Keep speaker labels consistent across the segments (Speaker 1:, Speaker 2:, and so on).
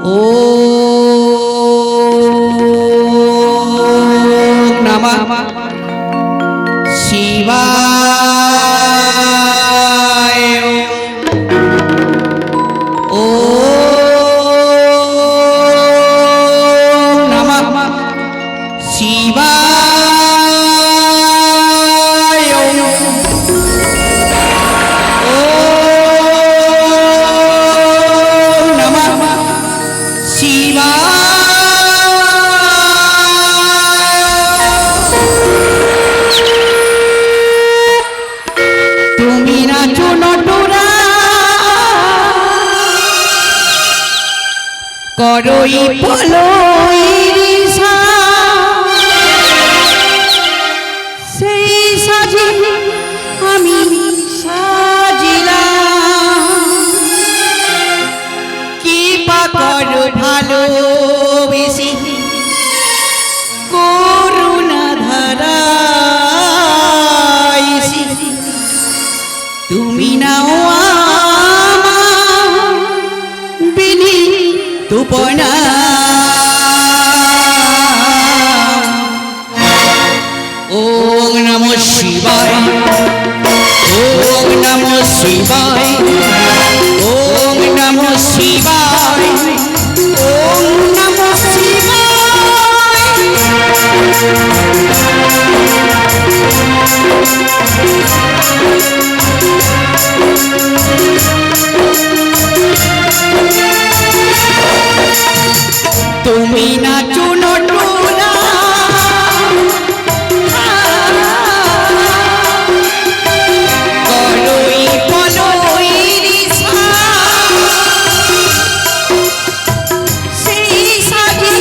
Speaker 1: ओम नमः शिवाय। ओम नमः शिवाय। ओम नमः शिवाय। তুমি নাচো নটরা করই পলই রিসা, সেই সাজি আমি সাজিলাম। কি পাকর ভালোবেসে করুণা ধারাইছি, তুমি নাও আমার বিনীত প্রণাম। ওম নমঃ শিবায়। ওম নমঃ শিবায়। ওম নমঃ শিবায়। ওম নমঃ শিবায়। তুমি নাচো নটরা করই পলই রিসা, সেই সাজি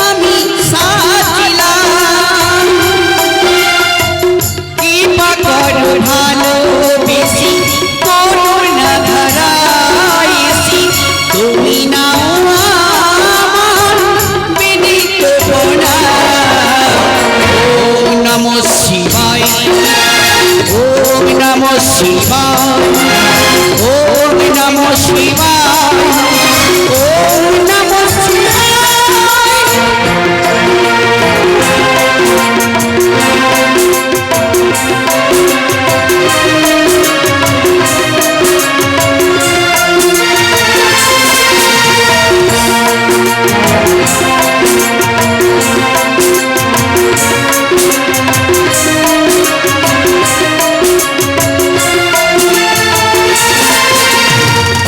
Speaker 1: আমি সাজিলাম। কি পাকর ভালোবেসে করুণা ধারাইছি, তুমি নাও আমার বিনীত প্রণাম। ওম নমঃ শিবায়। ওম নমঃ শিবায়। ওম নমঃ শিবায়। ওম নমঃ শিবায়।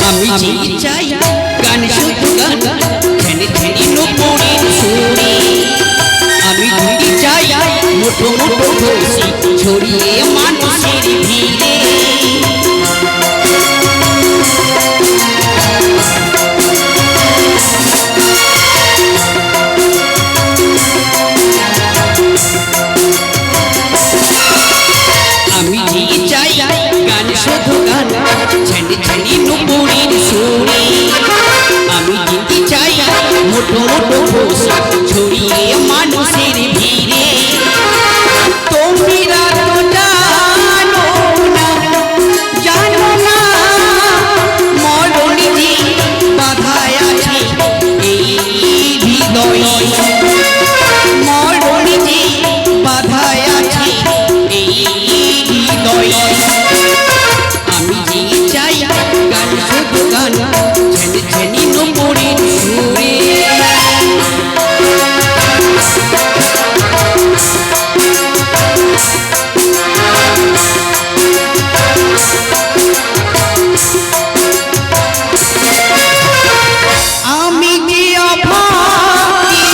Speaker 1: আমি যে চাই গান শুধু গান, ছেনে ছেনে নুপুরের সুরে। আমি যদি চাই মুঠো মুঠো খুশি ছড়িয়ে মানুষের ভিড়ে। আমি যে চাই গান শুধু গান, ছেনে ছেনে নুপুরের সুরে। আমি যদি চাই মুঠো মুঠো খুশি ছড়িয়ে মানুষের ভিড়ে। তোমরা তো জানো না, জানো না মরণ যে বাধায় আছে এই হৃদয়ে। মরণ যে বাধায় আছে এই হৃদয়ে। আমি যে চাই গান শুধু গান, ছেনে ছেনে নুপুরের সুরে। আমি যে অভাগী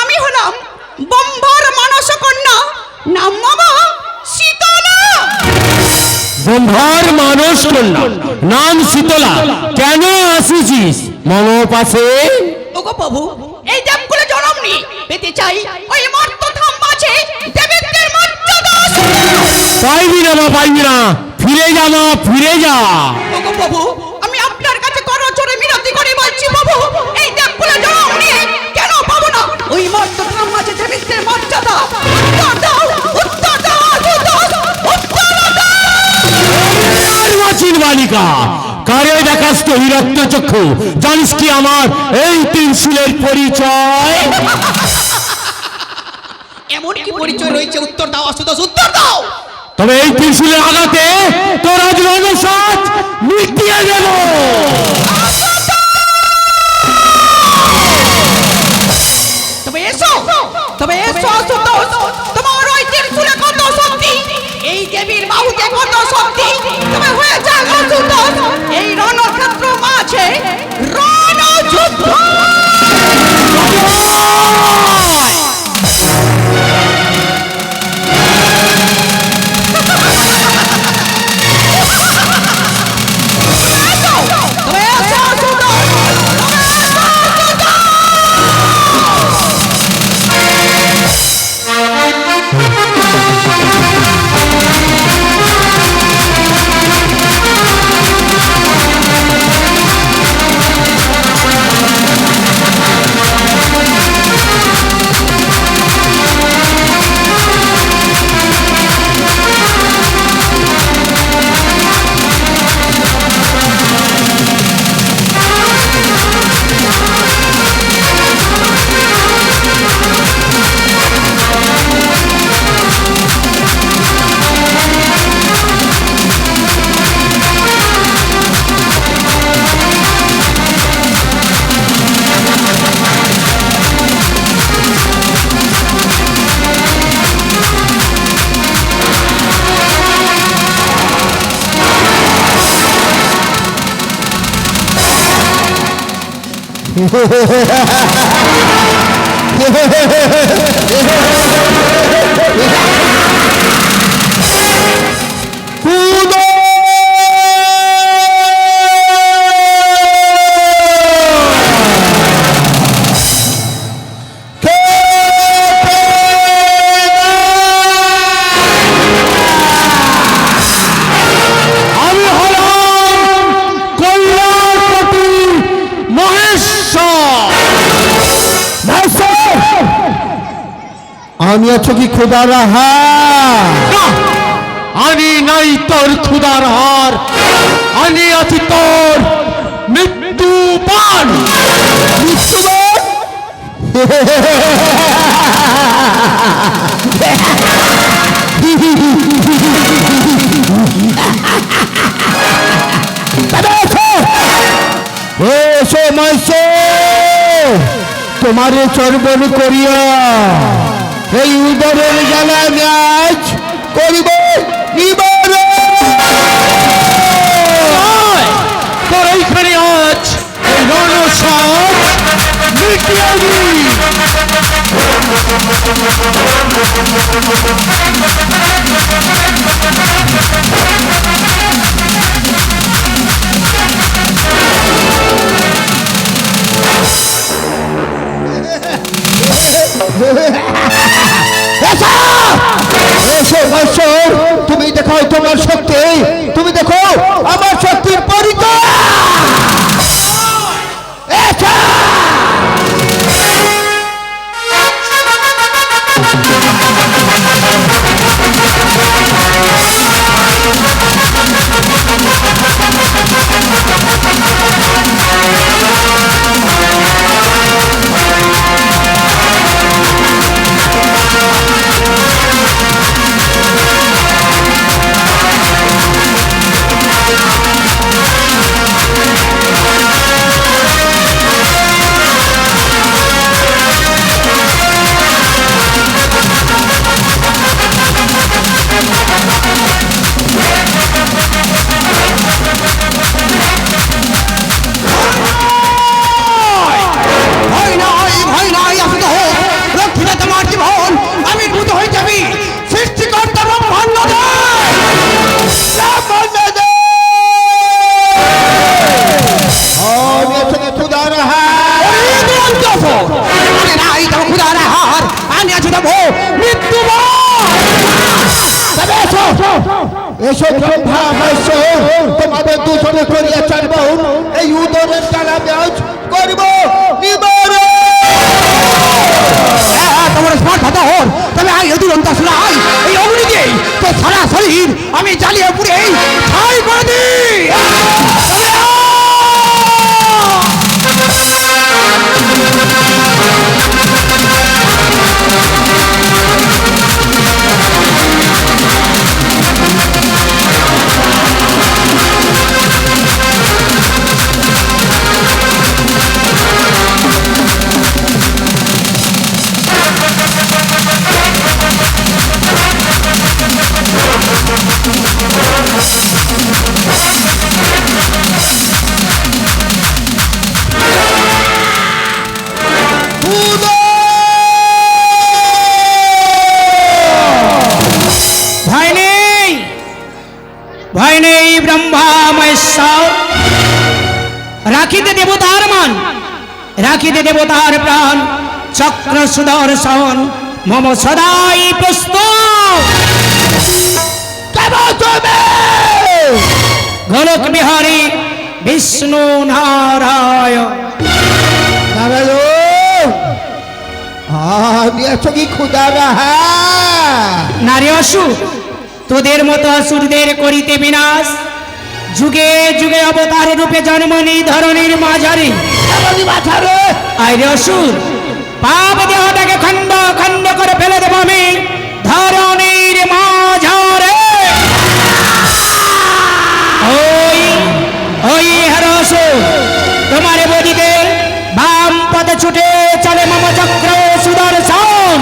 Speaker 2: আমি হলাম বম্বার মানস কন্যা, নাম বাবা শীতলা।
Speaker 3: ব্রহ্মার মানস কন্যা, নাম শীতলা। কেন আসিছিস মম পাশে?
Speaker 2: ওগো প্রভু, এই দেবকুলে জন্ম নি পেতে চাই ওই মর্ত ধাম মাঝে দেবীদের মর্যাদা।
Speaker 3: পাইবি না মা, পাইবি না। ফিরে যা মা, ফিরে যা।
Speaker 2: ওগো প্রভু, আমি আপনার কাছে করজোড়ে মিনতি করে বলছি প্রভু, এই দেবকুলে জন্ম নিয়ে কেন পাবো না ওই মর্ত ধাম মাঝে দেবীদের মর্যাদা? উত্তর দাও, উত্তর দাও, উত্তর দাও।
Speaker 3: মাছির বালিকা, কারে দেখাস তো হিরত্ন চক্ষু? জানিস কি আমার এই ত্রিশূলের পরিচয়?
Speaker 2: এমন কি পরিচয় রয়েছে? উত্তর দাও আশুতোষ, উত্তর দাও।
Speaker 3: তবে এই ত্রিশূলের আঘাতে তোর আজ রণসাজ মিটিয়ে দেব।
Speaker 2: তবে এসো, তবে এসো আশুতোষ, তোমার ওই ত্রিশূলে কত শক্তি, এই দেবীর বাহুতে কত শক্তি, তবে হয়ে যাক আশুতোষ এই রণক্ষেত্র মাঝে রণযুদ্ধ। তবে এসো আশুতোষ,
Speaker 3: আমি হলাম কল্যাণপতি মহেশ্বর।
Speaker 4: আমি আছো কি খোদার হার?
Speaker 3: না, আমি নাই তোর ক্ষুদার হার, আমি আছি তোর মৃত্যুপান।
Speaker 4: এসো মাইসো, তোমারে চর্বণ করিয়া এই উদরের জ্বালা ম্যাচ করিব নিবারণ।
Speaker 3: তোর এইখানে আজ এই রণসাজ মিটিয়ে দিই।
Speaker 4: এসো মাইসো, তুমি দেখো তোমার শক্তি, তুমি দেখো আমার শক্তির পরিচয়। এসো। এসো ব্রহ্মা মহেশ্বর, তোমাদের দুজনে করিয়া চার বোন এই উদরের জ্বালা ব্যাজ করব নিবারণ।
Speaker 2: তোমার স্মার্ট কথা হর তবে আই এদুর অন্তাসলা আই এই অগ্নি দিয়ে তো সারা শরীর আমি জ্বালিয়ে পুড়ে ছাই করে দিই। ভয় নেই ব্রহ্মা মহেশ্বর, রাখিতে দেবতার মান, রাখিতে দেবতার প্রাণ, চক্র সুদর্শন মম সদাই প্রস্তুত। গোলক বিহারী বিষ্ণু নারায়ণ।
Speaker 4: নারায়ণ, আমি আছো কি ক্ষুদা রাহা?
Speaker 2: নারী অসুর, তোদের মতো অসুরদের করিতে বিনাশ, যুগে যুগে অবতার রূপে জন্ম নেই ধরনের মাঝারি। আইরে অসুর, পাপ দেহটাকে খণ্ড খণ্ড করে ফেলে দেব আমি ধরনের মাঝারে। ওই ওই হার অসুর, তোমার বদিতে বাম পথে ছুটে চলে মম চক্র সুদর্শন।